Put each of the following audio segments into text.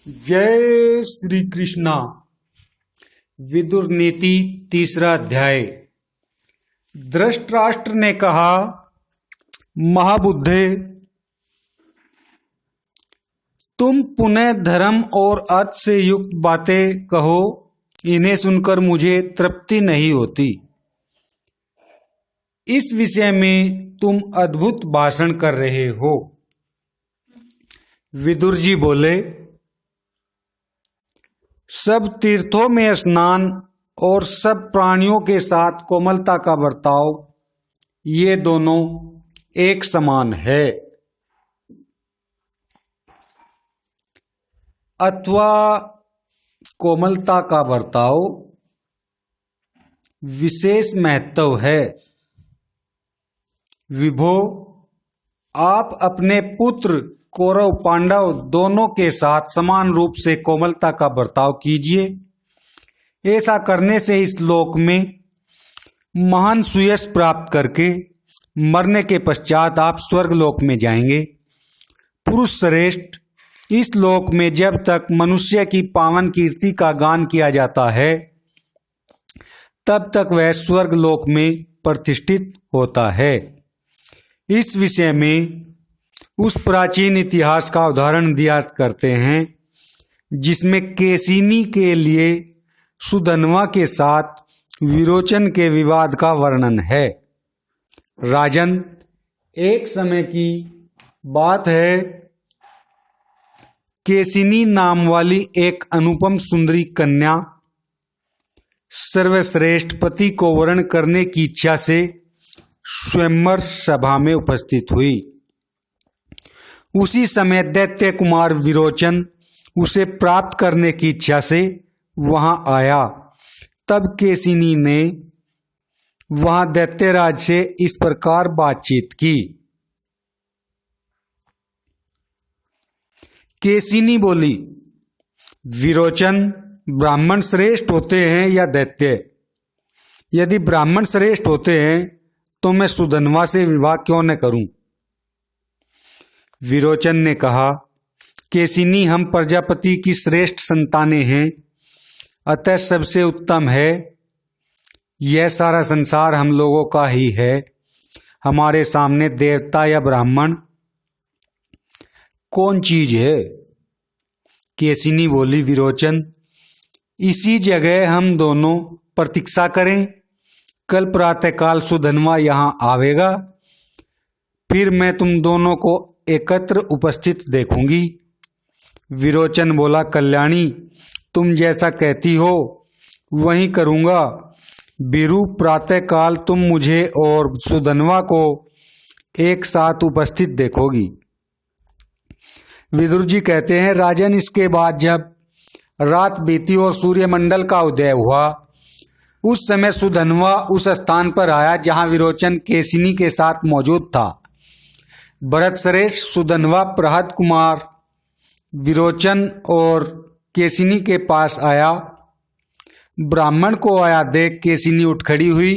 जय श्री कृष्णा। विदुर नीति तीसरा अध्याय। धृतराष्ट्र ने कहा, महाबुद्धे, तुम पुनः धर्म और अर्थ से युक्त बातें कहो, इन्हें सुनकर मुझे तृप्ति नहीं होती। इस विषय में तुम अद्भुत भाषण कर रहे हो। विदुर जी बोले, सब तीर्थों में स्नान और सब प्राणियों के साथ कोमलता का बर्ताव, ये दोनों एक समान है। अथवा कोमलता का बर्ताव विशेष महत्व है। विभो, आप अपने पुत्र कौरव पांडव दोनों के साथ समान रूप से कोमलता का बर्ताव कीजिए। ऐसा करने से इस लोक में महान सुयश प्राप्त करके मरने के पश्चात आप स्वर्ग लोक में जाएंगे। पुरुष श्रेष्ठ, इस लोक में जब तक मनुष्य की पावन कीर्ति का गान किया जाता है, तब तक वह स्वर्ग लोक में प्रतिष्ठित होता है। इस विषय में उस प्राचीन इतिहास का उदाहरण दिया करते हैं जिसमें केसिनी के लिए सुधन्वा के साथ विरोचन के विवाद का वर्णन है। राजन, एक समय की बात है, केसिनी नाम वाली एक अनुपम सुंदरी कन्या सर्वश्रेष्ठ पति को वरण करने की इच्छा से स्वयंवर सभा में उपस्थित हुई। उसी समय दैत्य कुमार विरोचन उसे प्राप्त करने की इच्छा से वहां आया। तब केसिनी ने वहां दैत्यराज से इस प्रकार बातचीत की। केसिनी बोली, विरोचन, ब्राह्मण श्रेष्ठ होते हैं या दैत्य? यदि ब्राह्मण श्रेष्ठ होते हैं तो मैं सुधन्वा से विवाह क्यों न करूं? विरोचन ने कहा, केसिनी, हम प्रजापति की श्रेष्ठ संतानें हैं, अतः सबसे उत्तम है। यह सारा संसार हम लोगों का ही है। हमारे सामने देवता या ब्राह्मण कौन चीज है? केसिनी बोली, विरोचन, इसी जगह हम दोनों प्रतीक्षा करें। कल प्रातःकाल सुधन्वा यहाँ आवेगा, फिर मैं तुम दोनों को एकत्र उपस्थित देखूंगी। विरोचन बोला, कल्याणी, तुम जैसा कहती हो वही करूंगा। बीरू, प्रातःकाल तुम मुझे और सुधन्वा को एक साथ उपस्थित देखोगी। विदुर जी कहते हैं, राजन, इसके बाद जब रात बीती और सूर्यमंडल का उदय हुआ, उस समय सुधन्वा उस स्थान पर आया जहां विरोचन केसिनी के साथ मौजूद था। भरत श्रेष्ठ सुधन्वा प्रहद कुमार विरोचन और केसिनी के पास आया। ब्राह्मण को आया देख केसिनी उठ खड़ी हुई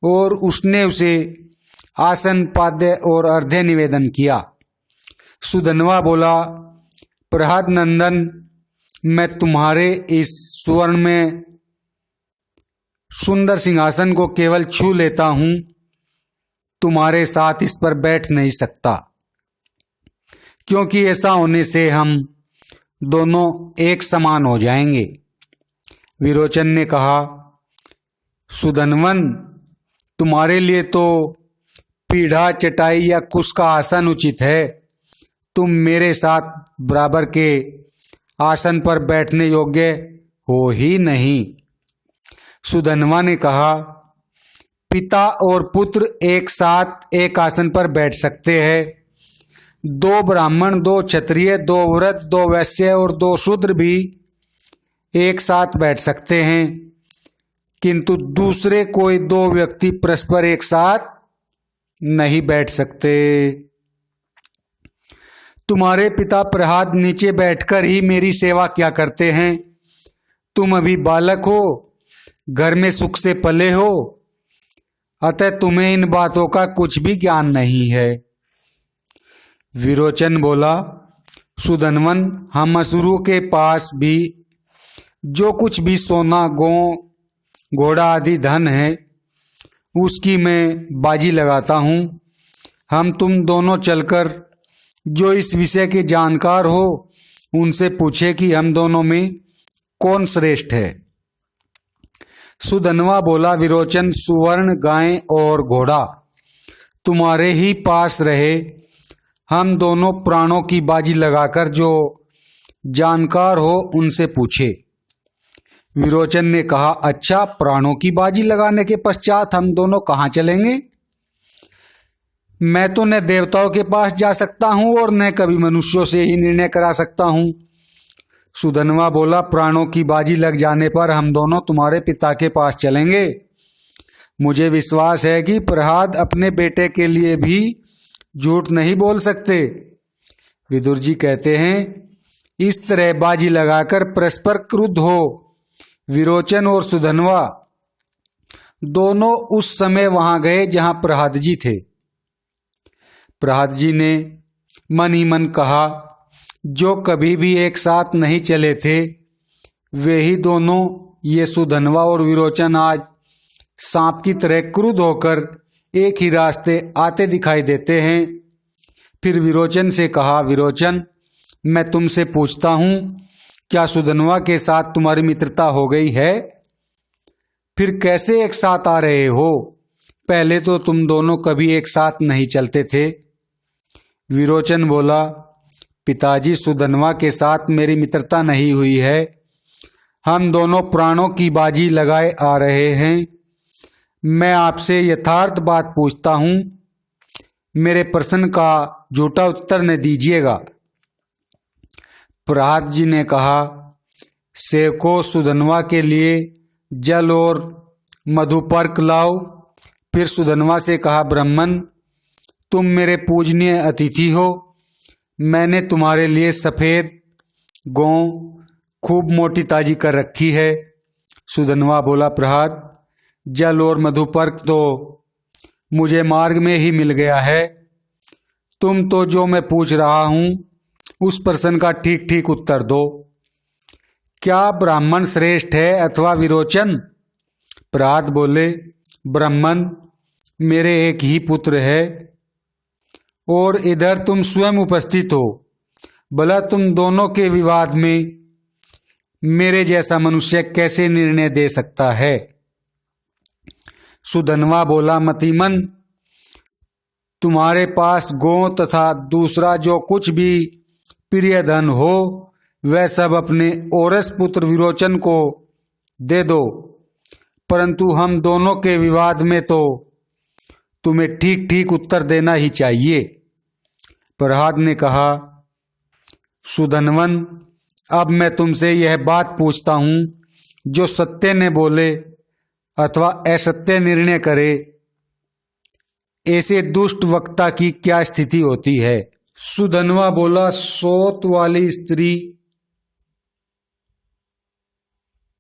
और उसने उसे आसन, पाद्य और अर्घ्य निवेदन किया। सुधन्वा बोला, प्रहद नंदन, मैं तुम्हारे इस सुवर्ण में सुंदर सिंहासन को केवल छू लेता हूं, तुम्हारे साथ इस पर बैठ नहीं सकता, क्योंकि ऐसा होने से हम दोनों एक समान हो जाएंगे। विरोचन ने कहा, सुधन्वन, तुम्हारे लिए तो पीढ़ा, चटाई या कुश का आसन उचित है। तुम मेरे साथ बराबर के आसन पर बैठने योग्य हो ही नहीं। सुधन्वा ने कहा, पिता और पुत्र एक साथ एक आसन पर बैठ सकते हैं। दो ब्राह्मण, दो क्षत्रिय, दो व्रत, दो वैश्य और दो शूद्र भी एक साथ बैठ सकते हैं, किंतु दूसरे कोई दो व्यक्ति परस्पर एक साथ नहीं बैठ सकते। तुम्हारे पिता प्रहलाद नीचे बैठकर ही मेरी सेवा क्या करते हैं? तुम अभी बालक हो, घर में सुख से पले हो, अतः तुम्हें इन बातों का कुछ भी ज्ञान नहीं है। विरोचन बोला, सुधनवन, हम असुरों के पास भी जो कुछ भी सोना, घोड़ा आदि धन है, उसकी मैं बाजी लगाता हूँ। हम तुम दोनों चलकर जो इस विषय के जानकार हो उनसे पूछे कि हम दोनों में कौन श्रेष्ठ है। सुधनवा बोला, विरोचन, सुवर्ण, गाय और घोड़ा तुम्हारे ही पास रहे। हम दोनों प्राणों की बाजी लगाकर जो जानकार हो उनसे पूछे। विरोचन ने कहा, अच्छा, प्राणों की बाजी लगाने के पश्चात हम दोनों कहाँ चलेंगे? मैं तो न देवताओं के पास जा सकता हूँ और न कभी मनुष्यों से ही निर्णय करा सकता हूँ। सुधनवा बोला, प्राणों की बाजी लग जाने पर हम दोनों तुम्हारे पिता के पास चलेंगे। मुझे विश्वास है कि प्रहलाद अपने बेटे के लिए भी झूठ नहीं बोल सकते। विदुर जी कहते हैं, इस तरह बाजी लगाकर परस्पर क्रुद्ध हो विरोचन और सुधनवा दोनों उस समय वहां गए जहां प्रहलाद जी थे। प्रहलाद जी ने मन ही मन कहा, जो कभी भी एक साथ नहीं चले थे वे ही दोनों, ये सुधनवा और विरोचन, आज सांप की तरह क्रुद्ध होकर एक ही रास्ते आते दिखाई देते हैं। फिर विरोचन से कहा, विरोचन, मैं तुमसे पूछता हूँ, क्या सुधनवा के साथ तुम्हारी मित्रता हो गई है? फिर कैसे एक साथ आ रहे हो? पहले तो तुम दोनों कभी एक साथ नहीं चलते थे। विरोचन बोला, पिताजी, सुधनवा के साथ मेरी मित्रता नहीं हुई है। हम दोनों प्राणों की बाजी लगाए आ रहे हैं। मैं आपसे यथार्थ बात पूछता हूँ, मेरे प्रश्न का झूठा उत्तर न दीजिएगा। प्रहलाद जी ने कहा, सेवकों, सुधनवा के लिए जल और मधुपर्क लाओ। फिर सुधनवा से कहा, ब्राह्मण, तुम मेरे पूजनीय अतिथि हो। मैंने तुम्हारे लिए सफ़ेद गौ खूब मोटी ताजी कर रखी है। सुधनवा बोला, प्रहलाद, जल और मधुपर्क तो मुझे मार्ग में ही मिल गया है। तुम तो जो मैं पूछ रहा हूँ उस प्रश्न का ठीक ठीक उत्तर दो। क्या ब्राह्मण श्रेष्ठ है अथवा विरोचन? प्रहलाद बोले, ब्राह्मण, मेरे एक ही पुत्र है और इधर तुम स्वयं उपस्थित हो। भला तुम दोनों के विवाद में मेरे जैसा मनुष्य कैसे निर्णय दे सकता है? सुधनवा बोला, मतिमन, तुम्हारे पास गौ तथा दूसरा जो कुछ भी प्रिय धन हो वह सब अपने औरस पुत्र विरोचन को दे दो, परंतु हम दोनों के विवाद में तो तुम्हें ठीक ठीक उत्तर देना ही चाहिए। प्रहलाद ने कहा, सुधनवन, अब मैं तुमसे यह बात पूछता हूँ, जो सत्य ने बोले अथवा असत्य निर्णय करे, ऐसे दुष्ट वक्ता की क्या स्थिति होती है? सुधनवा बोला, सोत वाली स्त्री,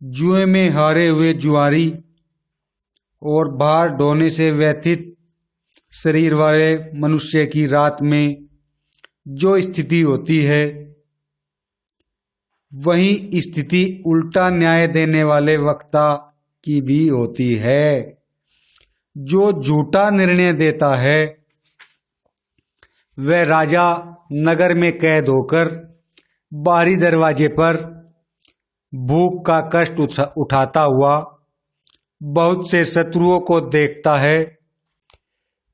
जुए में हारे हुए जुआरी और भार ढोने से व्यथित शरीर वाले मनुष्य की रात में जो स्थिति होती है, वही स्थिति उल्टा न्याय देने वाले वक्ता की भी होती है। जो झूठा निर्णय देता है वह राजा नगर में कैद होकर बाहरी दरवाजे पर भूख का कष्ट उठाता हुआ बहुत से शत्रुओं को देखता है।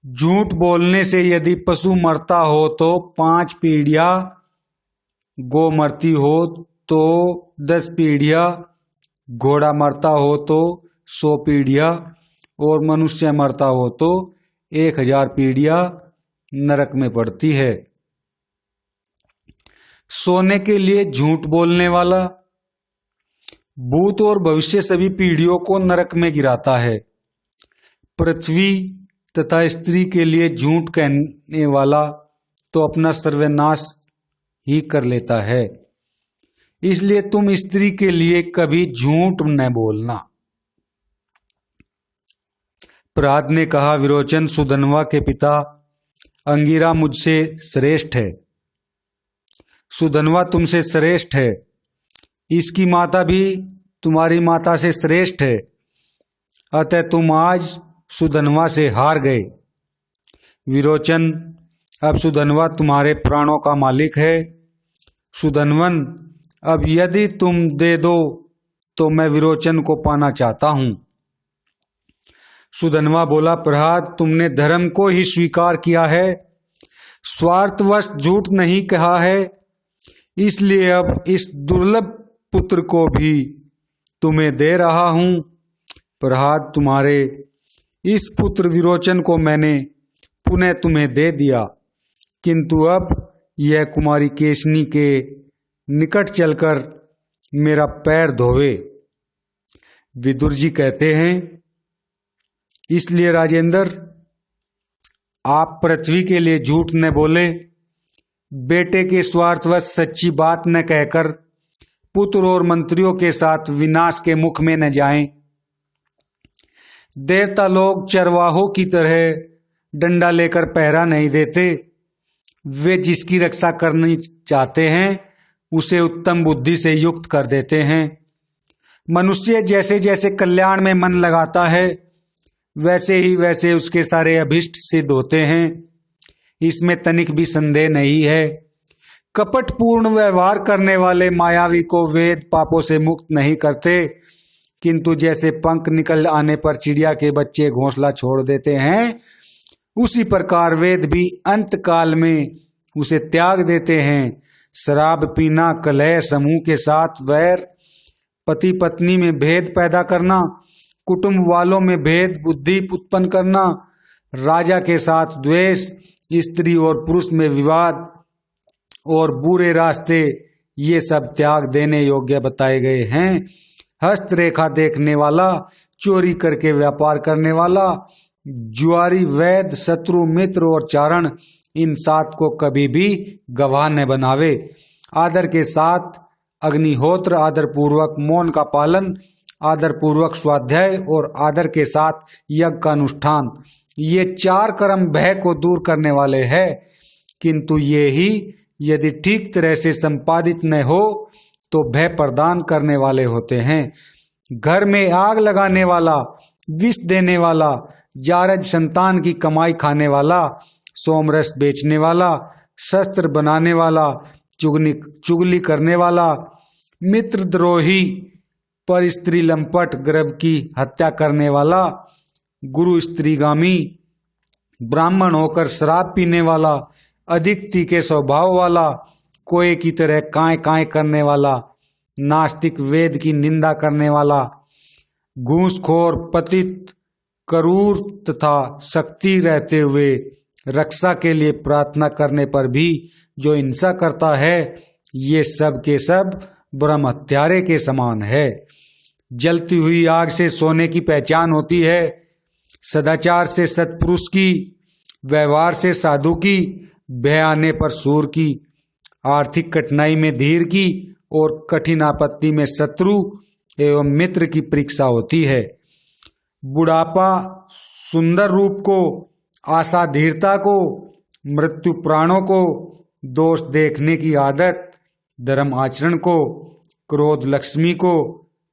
झूठ बोलने से यदि पशु मरता हो तो 5 पीढ़ियाँ, गौ मरती हो तो 10 पीढ़ियाँ, घोड़ा मरता हो तो 100 पीढ़ियाँ और मनुष्य मरता हो तो 1000 पीढ़ियाँ नरक में पड़ती है। सोने के लिए झूठ बोलने वाला भूत और भविष्य सभी पीढ़ियों को नरक में गिराता है। पृथ्वी तथा स्त्री के लिए झूठ कहने वाला तो अपना सर्वनाश ही कर लेता है। इसलिए तुम स्त्री के लिए कभी झूठ न बोलना। प्रहलाद ने कहा, विरोचन, सुधनवा के पिता अंगिरा मुझसे श्रेष्ठ है। सुधनवा तुमसे श्रेष्ठ है, इसकी माता भी तुम्हारी माता से श्रेष्ठ है, अतः तुम आज सुधनवा से हार गए। विरोचन, अब सुधनवा तुम्हारे प्राणों का मालिक है। सुधनवन, अब यदि तुम दे दो तो मैं विरोचन को पाना चाहता हूं। सुधनवा बोला, प्रहलाद, तुमने धर्म को ही स्वीकार किया है, स्वार्थवश झूठ नहीं कहा है, इसलिए अब इस दुर्लभ पुत्र को भी तुम्हें दे रहा हूं। प्रहलाद, तुम्हारे इस पुत्र विरोचन को मैंने पुनः तुम्हें दे दिया, किंतु अब यह कुमारी केशनी के निकट चलकर मेरा पैर धोवे। विदुर जी कहते हैं, इसलिए राजेंद्र, आप पृथ्वी के लिए झूठ न बोले, बेटे के स्वार्थवश सच्ची बात न कहकर पुत्र और मंत्रियों के साथ विनाश के मुख में न जाएं। देवता लोग चरवाहों की तरह डंडा लेकर पहरा नहीं देते, वे जिसकी रक्षा करनी चाहते हैं उसे उत्तम बुद्धि से युक्त कर देते हैं। मनुष्य जैसे जैसे कल्याण में मन लगाता है वैसे ही वैसे उसके सारे अभिष्ट सिद्ध होते हैं, इसमें तनिक भी संदेह नहीं है। कपटपूर्ण व्यवहार करने वाले मायावी को वेद पापों से मुक्त नहीं करते, किंतु जैसे पंख निकल आने पर चिड़िया के बच्चे घोंसला छोड़ देते हैं, उसी प्रकार वेद भी अंत काल में उसे त्याग देते हैं। शराब पीना, कलह, समूह के साथ वैर, पति पत्नी में भेद पैदा करना, कुटुंब वालों में भेद बुद्धि उत्पन्न करना, राजा के साथ द्वेष, स्त्री और पुरुष में विवाद और बुरे रास्ते, ये सब त्याग देने योग्य बताए गए हैं। हस्तरेखा देखने वाला, चोरी करके व्यापार करने वाला, जुआरी, वैद, शत्रु, मित्र और चारण, इन 7 को कभी भी गवाह न बनावे। आदर के साथ अग्निहोत्र, आदर पूर्वक मौन का पालन, आदर पूर्वक स्वाध्याय और आदर के साथ यज्ञ का अनुष्ठान, ये 4 कर्म भय को दूर करने वाले हैं, किंतु ये ही यदि ठीक तरह से संपादित न हो तो भय प्रदान करने वाले होते हैं। घर में आग लगाने वाला, विष देने वाला, जारज संतान की कमाई खाने वाला, सोमरस बेचने वाला, शस्त्र बनाने वाला, चुगली करने वाला, मित्रद्रोही, पर स्त्री लंपट, गर्भ की हत्या करने वाला, गुरु स्त्रीगामी, ब्राह्मण होकर शराब पीने वाला, अधिक तीखे स्वभाव वाला, कोए की तरह कांय कांय करने वाला, नास्तिक, वेद की निंदा करने वाला, घूसखोर, पतित, क्रूर तथा शक्ति रहते हुए रक्षा के लिए प्रार्थना करने पर भी जो हिंसा करता है, ये सब के सब ब्रह्म हत्यारे के समान है। जलती हुई आग से सोने की पहचान होती है, सदाचार से सत्पुरुष की, व्यवहार से साधु की, भय आने पर सूर की, आर्थिक कठिनाई में धीर की और कठिन आपत्ति में शत्रु एवं मित्र की परीक्षा होती है। बुढ़ापा सुंदर रूप को, आशा धीरता को, मृत्यु प्राणों को, दोष देखने की आदत धर्म आचरण को, क्रोध लक्ष्मी को,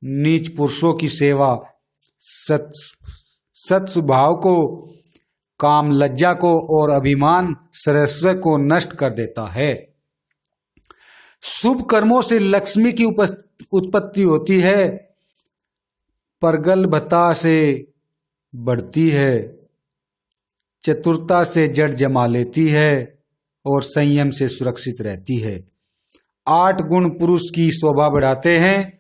नीच पुरुषों की सेवा सत स्वभाव को, काम लज्जा को और अभिमान सरस्व को नष्ट कर देता है। शुभ कर्मों से लक्ष्मी की उत्पत्ति होती है, प्रगल्भता से बढ़ती है, चतुरता से जड़ जमा लेती है और संयम से सुरक्षित रहती है। 8 गुण पुरुष की शोभा बढ़ाते हैं,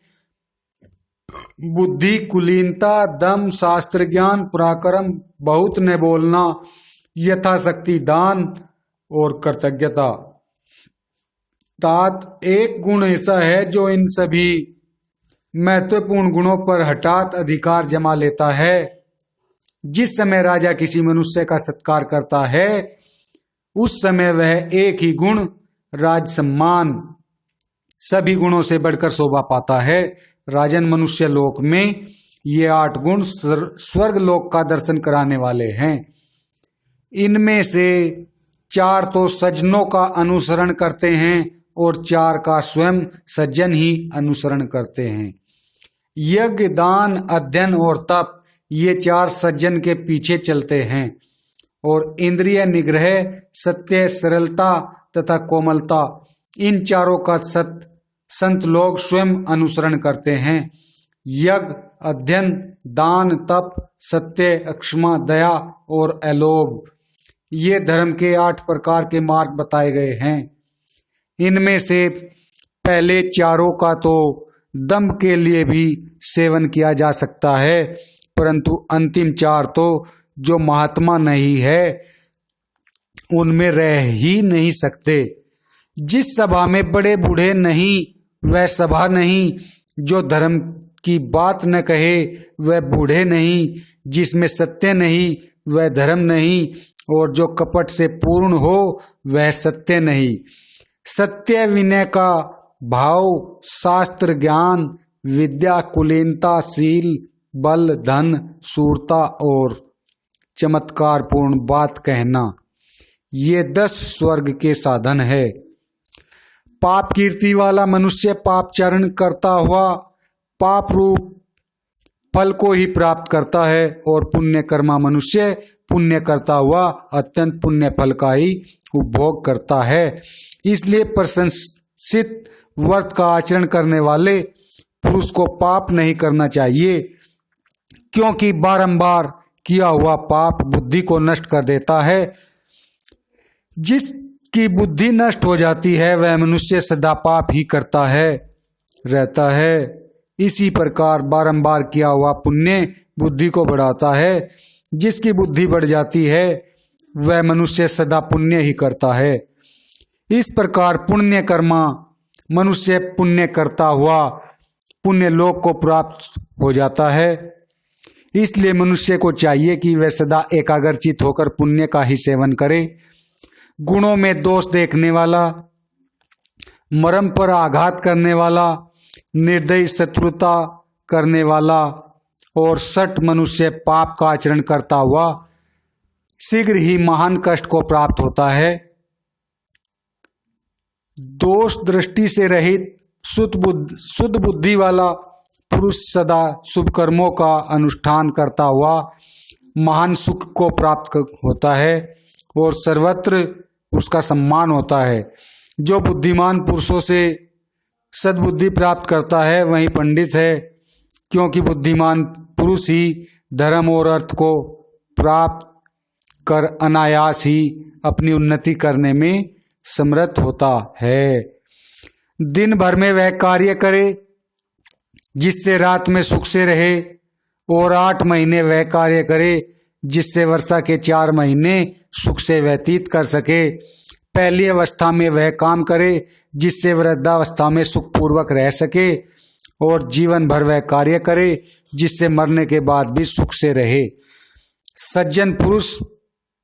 बुद्धि, कुलीनता, दम, शास्त्र ज्ञान, पराक्रम, बहुत न बोलना, यथाशक्ति दान और कृतज्ञता। तात एक गुण ऐसा है जो इन सभी महत्वपूर्ण गुणों पर हठात अधिकार जमा लेता है। जिस समय राजा किसी मनुष्य का सत्कार करता है उस समय वह एक ही गुण राज सम्मान सभी गुणों से बढ़कर शोभा पाता है। राजन मनुष्य लोक में ये 8 गुण स्वर्ग लोक का दर्शन कराने वाले हैं। इनमें से 4 तो सज्जनों का अनुसरण करते हैं और 4 का स्वयं सज्जन ही अनुसरण करते हैं। यज्ञ, दान, अध्ययन और तप ये 4 सज्जन के पीछे चलते हैं और इंद्रिय निग्रह, सत्य, सरलता तथा कोमलता इन चारों का संत लोग स्वयं अनुसरण करते हैं। यज्ञ, अध्ययन, दान, तप, सत्य, अक्षमा, दया और अलोभ ये धर्म के 8 प्रकार के मार्ग बताए गए हैं। इनमें से पहले चारों का तो दंभ के लिए भी सेवन किया जा सकता है, परंतु अंतिम 4 तो जो महात्मा नहीं है उनमें रह ही नहीं सकते। जिस सभा में बड़े बूढ़े नहीं वह सभा नहीं, जो धर्म की बात न कहे वह बूढ़े नहीं, जिसमें सत्य नहीं वह धर्म नहीं, और जो कपट से पूर्ण हो वह सत्य नहीं। सत्य, विनय का भाव, शास्त्र ज्ञान, विद्या, कुलीनता, शील, बल, धन, शूरता और चमत्कार पूर्ण बात कहना ये 10 स्वर्ग के साधन है। पाप कीर्ति वाला मनुष्य पापचरण करता हुआ पाप रूप फल को ही प्राप्त करता है और पुण्य कर्मा मनुष्य पुण्य करता हुआ अत्यंत पुण्य फल का ही उपभोग करता है। इसलिए प्रशंसित व्रत का आचरण करने वाले पुरुष को पाप नहीं करना चाहिए, क्योंकि बारंबार किया हुआ पाप बुद्धि को नष्ट कर देता है। जिसकी बुद्धि नष्ट हो जाती है वह मनुष्य सदा पाप ही करता है रहता है। इसी प्रकार बारंबार किया हुआ पुण्य बुद्धि को बढ़ाता है। जिसकी बुद्धि बढ़ जाती है वह मनुष्य सदा पुण्य ही करता है। इस प्रकार पुण्य कर्मा मनुष्य पुण्य करता हुआ पुण्य लोक को प्राप्त हो जाता है। इसलिए मनुष्य को चाहिए कि वह सदा एकाग्रचित होकर पुण्य का ही सेवन करे। गुणों में दोष देखने वाला, मरम पर आघात करने वाला, निर्दयी शत्रुता करने वाला और सठ मनुष्य पाप का आचरण करता हुआ शीघ्र ही महान कष्ट को प्राप्त होता है। दोष दृष्टि से रहित शुद्ध बुद्धि वाला पुरुष सदा शुभ कर्मों का अनुष्ठान करता हुआ महान सुख को प्राप्त होता है और सर्वत्र उसका सम्मान होता है। जो बुद्धिमान पुरुषों से सद्बुद्धि प्राप्त करता है वही पंडित है, क्योंकि बुद्धिमान पुरुष ही धर्म और अर्थ को प्राप्त कर अनायास ही अपनी उन्नति करने में समर्थ होता है। दिन भर में वह कार्य करे जिससे रात में सुख से रहे और 8 महीने वह कार्य करे जिससे वर्षा के 4 महीने सुख से व्यतीत कर सके। पहली अवस्था में वह काम करे जिससे वृद्धावस्था में सुखपूर्वक रह सके और जीवन भर वह कार्य करे जिससे मरने के बाद भी सुख से रहे। सज्जन पुरुष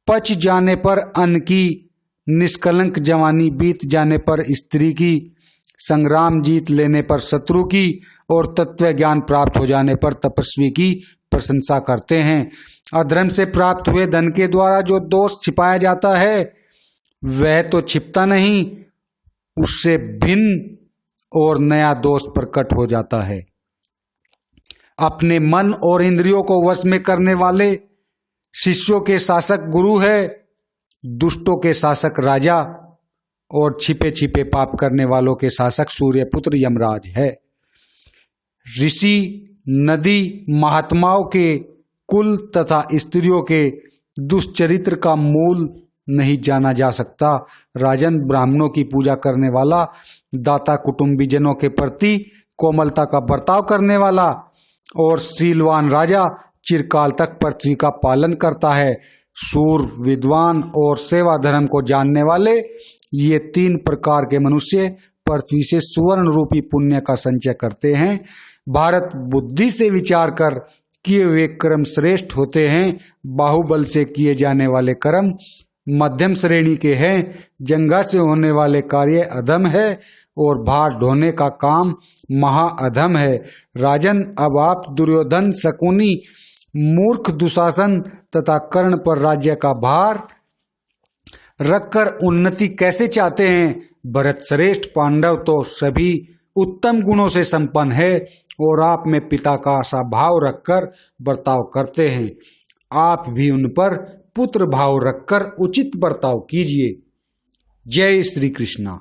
पच जाने पर अन्न की, निष्कलंक जवानी बीत जाने पर स्त्री की, संग्राम जीत लेने पर शत्रु की और तत्व ज्ञान प्राप्त हो जाने पर तपस्वी की प्रशंसा करते हैं। अधर्म से प्राप्त हुए धन के द्वारा जो दोष छिपाया जाता है वह तो छिपता नहीं, उससे भिन्न और नया दोष प्रकट हो जाता है। अपने मन और इंद्रियों को वश में करने वाले शिष्यों के शासक गुरु है, दुष्टों के शासक राजा और छिपे छिपे पाप करने वालों के शासक सूर्यपुत्र यमराज है। ऋषि, नदी, महात्माओं के कुल तथा स्त्रियों के दुष्चरित्र का मूल नहीं जाना जा सकता। राजन, ब्राह्मणों की पूजा करने वाला, दाता कुटुंबीजनों के प्रति कोमलता का बर्ताव करने वाला और शीलवान राजा चिरकाल तक पृथ्वी का पालन करता है। शूर, विद्वान और सेवा धर्म को जानने वाले ये 3 प्रकार के मनुष्य पृथ्वी से सुवर्ण रूपी पुण्य का संचय करते हैं। भारत बुद्धि से विचार कर किए हुए कर्म श्रेष्ठ होते हैं। बाहुबल से किए जाने वाले कर्म मध्यम श्रेणी के हैं। जंगा से होने वाले कार्य अधम है और भार ढोने का काम महाअधम है। राजन, अब आप दुर्योधन, शकुनी, मूर्ख दुशासन तथा कर्ण पर राज्य का भार रखकर उन्नति कैसे चाहते हैं। भरत श्रेष्ठ पांडव तो सभी उत्तम गुणों से संपन्न है और आप में पिता का सा भाव रखकर बर्ताव करते हैं। आप भी उन पर पुत्र भाव रखकर उचित बर्ताव कीजिए। जय श्री कृष्णा।